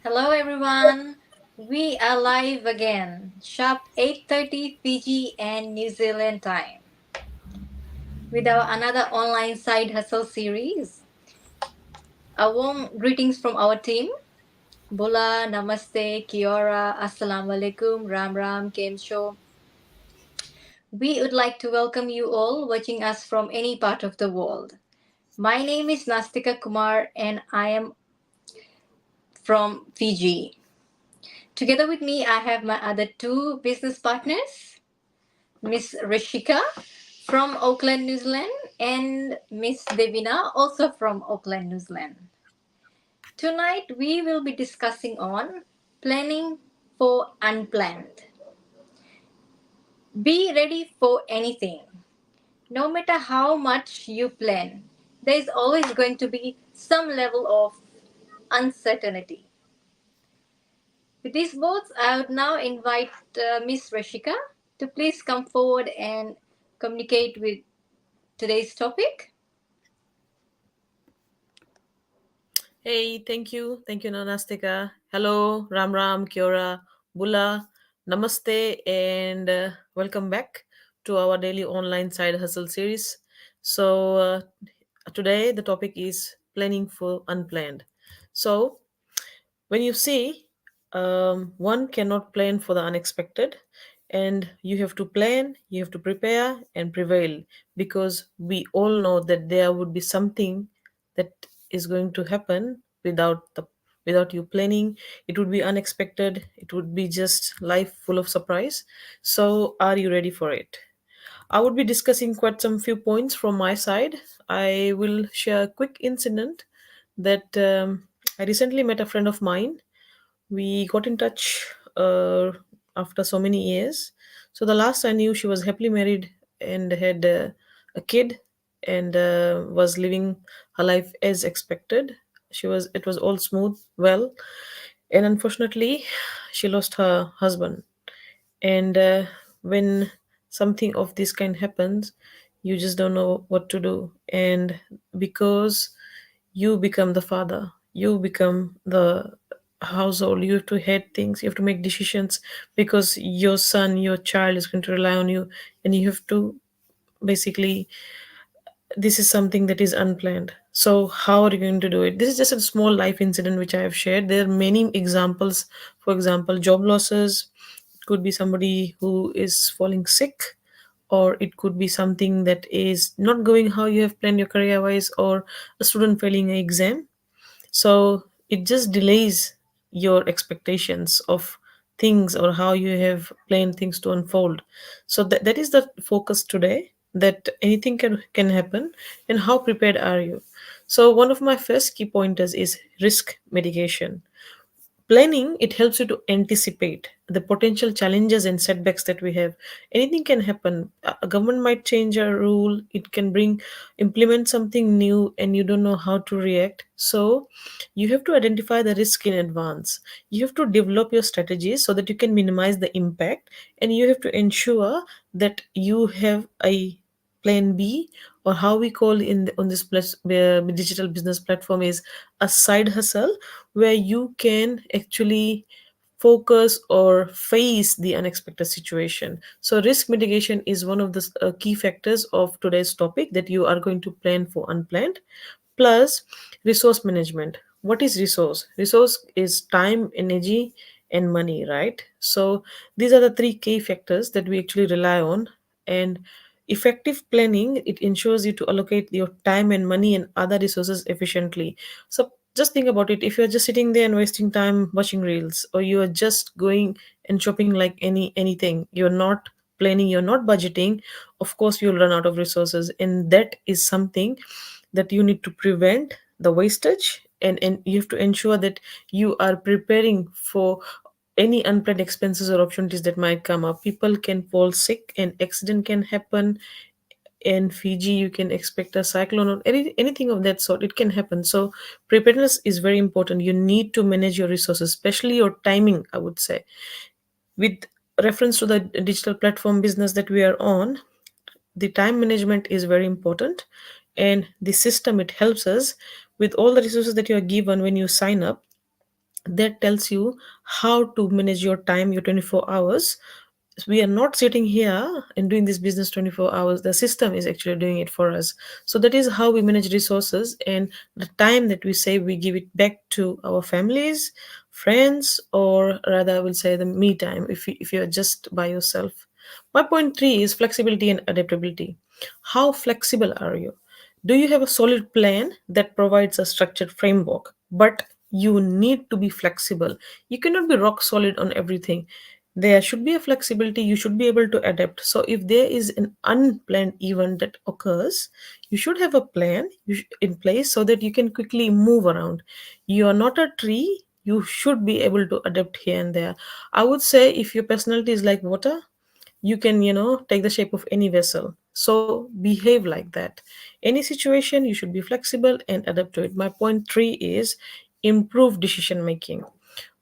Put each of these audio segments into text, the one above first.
Hello everyone. We are live again. Sharp 8:30 Fiji and New Zealand time with our another online side hustle series. A warm greetings from our team. Bula, Namaste, Kiora, Assalamu alaikum, Ram Ram, Kemsho. We would like to welcome you all watching us from any part of the world. My name is Nastika Kumar and I am from Fiji. Together with me, I have my other two business partners. Miss Rishika from Auckland, New Zealand, and Miss Devina also from Auckland, New Zealand. Tonight we will be discussing on planning for unplanned. Be ready for anything. No matter how much you plan, there is always going to be some level of uncertainty. With these words, I would now invite Miss Rishika to please come forward and communicate with today's topic. Hey, thank you. Thank you, Nanastika. Hello, Ram Ram, Kiora, Bula, Namaste, and welcome back to our daily online side hustle series. Today the topic is planning for unplanned. So, when you see one cannot plan for the unexpected, and you have to plan, you have to prepare and prevail, because we all know that there would be something that is going to happen without you planning. It would be unexpected, it would be just life full of surprise. So are you ready for it? I would be discussing quite some few points from my side. I will share a quick incident that I recently met a friend of mine. We got in touch after so many years. So the last I knew, she was happily married and had a kid, and was living her life as expected. It was all smooth, well, and unfortunately, she lost her husband. And when something of this kind happens, you just don't know what to do. And because you become the father, you become the household, you have to head things, you have to make decisions, because your son, your child is going to rely on you, and you have to basically, this is something that is unplanned. So how are you going to do it? This is just a small life incident which I have shared. There are many examples. For example, job losses. It could be somebody who is falling sick, or it could be something that is not going how you have planned your career wise, or a student failing an exam. So it just delays your expectations of things, or how you have planned things to unfold. So that is the focus today, that anything can happen, and how prepared are you. So one of my first key pointers is risk mitigation. Planning, it helps you to anticipate the potential challenges and setbacks that we have. Anything can happen. A government might change a rule, it can bring, implement something new, and you don't know how to react. So you have to identify the risk in advance. You have to develop your strategies so that you can minimize the impact, and you have to ensure that you have a plan B, or how we call on this digital business platform is a side hustle, where you can actually focus or face the unexpected situation. So risk mitigation is one of the key factors of today's topic, that you are going to plan for unplanned. Plus resource management. What is resource? Resource is time, energy, and money, right? So these are the three key factors that we actually rely on. And effective planning, it ensures you to allocate your time and money and other resources efficiently. So just think about it. If you're just sitting there and wasting time watching reels, or you are just going and shopping like anything, you're not planning, you're not budgeting, of course you'll run out of resources. And that is something that you need to prevent the wastage. And you have to ensure that you are preparing for any unplanned expenses or opportunities that might come up. People can fall sick, and accident can happen. In Fiji, you can expect a cyclone, or anything of that sort, it can happen. So preparedness is very important. You need to manage your resources, especially your timing, I would say. With reference to the digital platform business that we are on, the time management is very important. And the system, it helps us with all the resources that you are given when you sign up. that tells you how to manage your time, your 24 hours. We are not sitting here and doing this business 24 hours. The system is actually doing it for us. So that is how we manage resources, and the time that we save, we give it back to our families, friends, or rather I will say the me time if you're just by yourself. My point 3 is flexibility and adaptability. How flexible are you? Do you have a solid plan that provides a structured framework? But you need to be flexible. You cannot be rock solid on everything. There should be a flexibility. You should be able to adapt. So, if there is an unplanned event that occurs, you should have a plan in place so that you can quickly move around. You are not a tree. You should be able to adapt here and there. I would say if your personality is like water, you can take the shape of any vessel, so behave like that. Any situation, you should be flexible and adapt to it. My point 3 is improve decision making.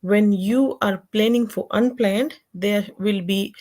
When you are planning for unplanned, there will be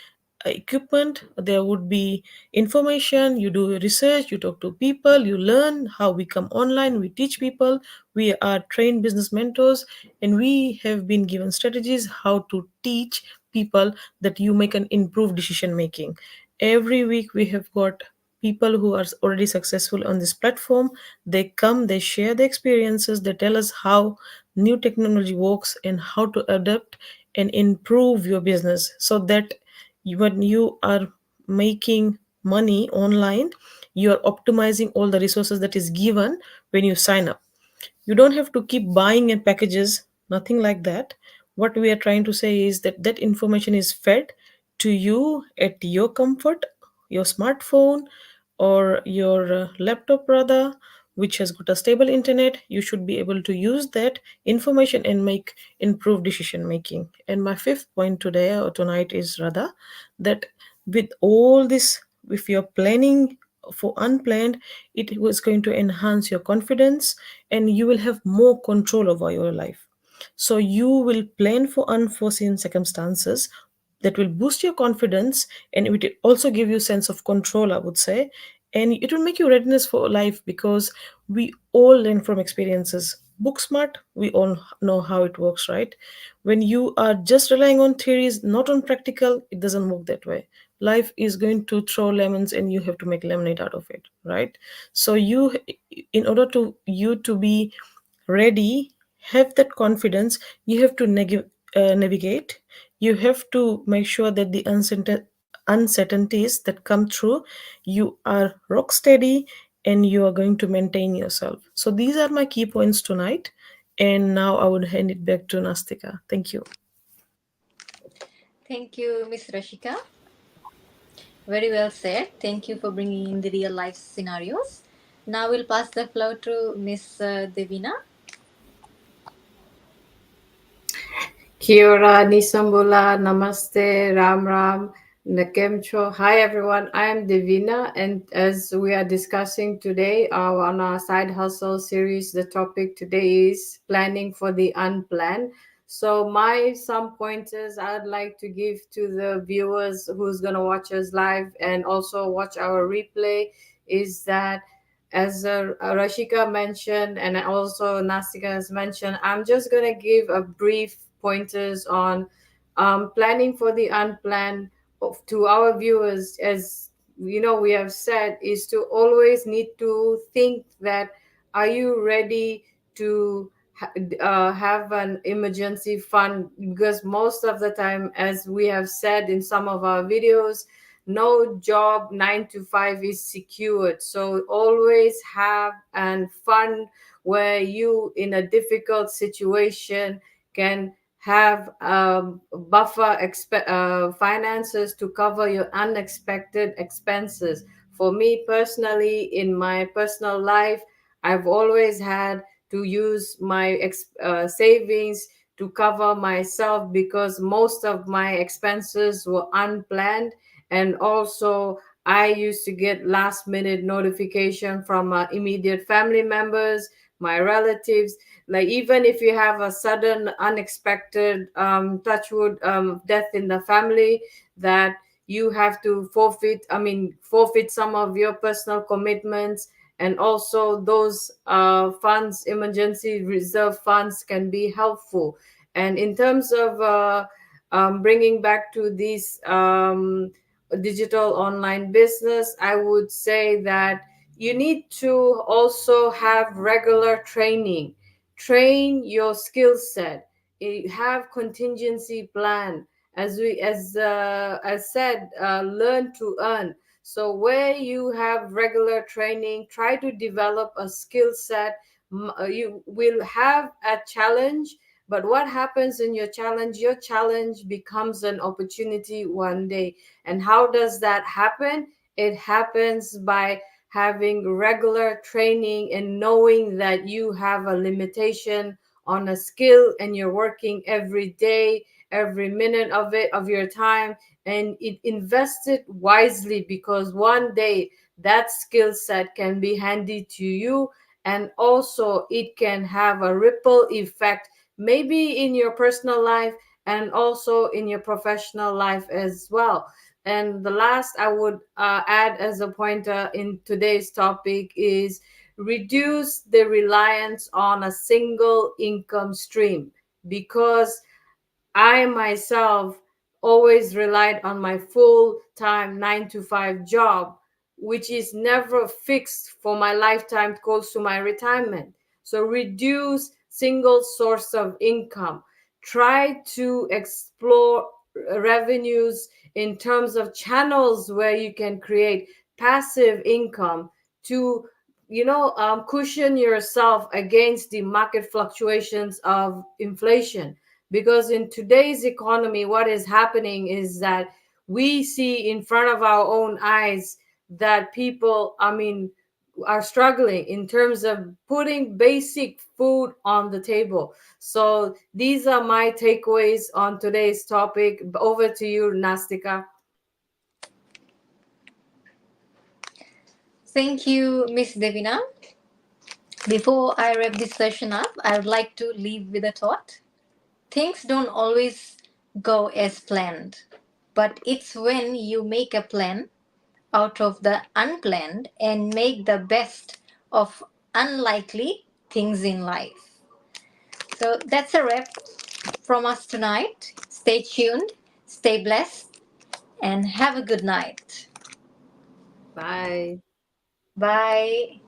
equipment, there would be information, you do research, you talk to people, you learn how we come online, we teach people, we are trained business mentors, and we have been given strategies how to teach people that you make an improved decision making. Every week we have got people who are already successful on this platform. They come, they share their experiences, they tell us how new technology works and how to adapt and improve your business, so that when you are making money online, you are optimizing all the resources that is given when you sign up. You don't have to keep buying in packages, nothing like that. What we are trying to say is that that information is fed to you at your comfort, your smartphone or your laptop rather, which has got a stable internet. You should be able to use that information and make improved decision making. And my fifth point today or tonight is rather that with all this, if you're planning for unplanned, it was going to enhance your confidence and you will have more control over your life. So you will plan for unforeseen circumstances that will boost your confidence, and it will also give you sense of control, I would say. And it will make you readiness for life, because we all learn from experiences. Book smart, we all know how it works, right? When you are just relying on theories, not on practical, it doesn't work that way. Life is going to throw lemons and you have to make lemonade out of it, right? So you, in order to you to be ready, have that confidence, you have to navigate. You have to make sure that the uncertainties that come through, you are rock steady and you are going to maintain yourself. So these are my key points tonight, and now I would hand it back to Nastika. Thank you. Thank you, Miss Rashika. Very well said. Thank you for bringing in the real life scenarios. Now we'll pass the floor to Miss Devina. Kia ora, Nisambula, Namaste, Ram Ram, Nakemcho. Hi everyone, I am Divina, and as we are discussing today on our side hustle series, the topic today is planning for the unplanned. So my some pointers I'd like to give to the viewers who's gonna watch us live and also watch our replay is that as Rashika mentioned and also Nastika has mentioned, I'm just going to give a brief pointers on planning for the unplanned to our viewers. As you know, we have said is to always need to think that are you ready to have an emergency fund, because most of the time, as we have said in some of our videos, no job 9 to 5 is secured. So always have and fund where you in a difficult situation can have buffer finances to cover your unexpected expenses. For me personally, in my personal life, I've always had to use my savings to cover myself because most of my expenses were unplanned. And also I used to get last minute notification from immediate family members, my relatives, like even if you have a sudden unexpected touchwood death in the family, that you have to forfeit some of your personal commitments. And also those funds, emergency reserve funds, can be helpful. And in terms of bringing back to this digital online business, I would say that you need to also have regular training. Train your skill set. Have contingency plan. As said, learn to earn. So where you have regular training, try to develop a skill set. You will have a challenge, but what happens in your challenge? Your challenge becomes an opportunity one day. And how does that happen? It happens by having regular training and knowing that you have a limitation on a skill and you're working every day, every minute of it, of your time, and invest it wisely, because one day that skill set can be handy to you, and also it can have a ripple effect, maybe in your personal life and also in your professional life as well. And the last I would add as a pointer in today's topic is reduce the reliance on a single income stream, because I myself always relied on my full time 9 to 5 job, which is never fixed for my lifetime close to my retirement. So reduce single source of income. Try to explore revenues in terms of channels where you can create passive income to cushion yourself against the market fluctuations of inflation. Because in today's economy, what is happening is that we see in front of our own eyes that people, are struggling in terms of putting basic food on the table. So these are my takeaways on today's topic. Over to you, Nastika. Thank you, Miss Devina. Before I wrap this session up, I would like to leave with a thought. Things don't always go as planned, but it's when you make a plan out of the unplanned and make the best of unlikely things in life. So that's a wrap from us tonight. Stay tuned, stay blessed, and have a good night. Bye. Bye.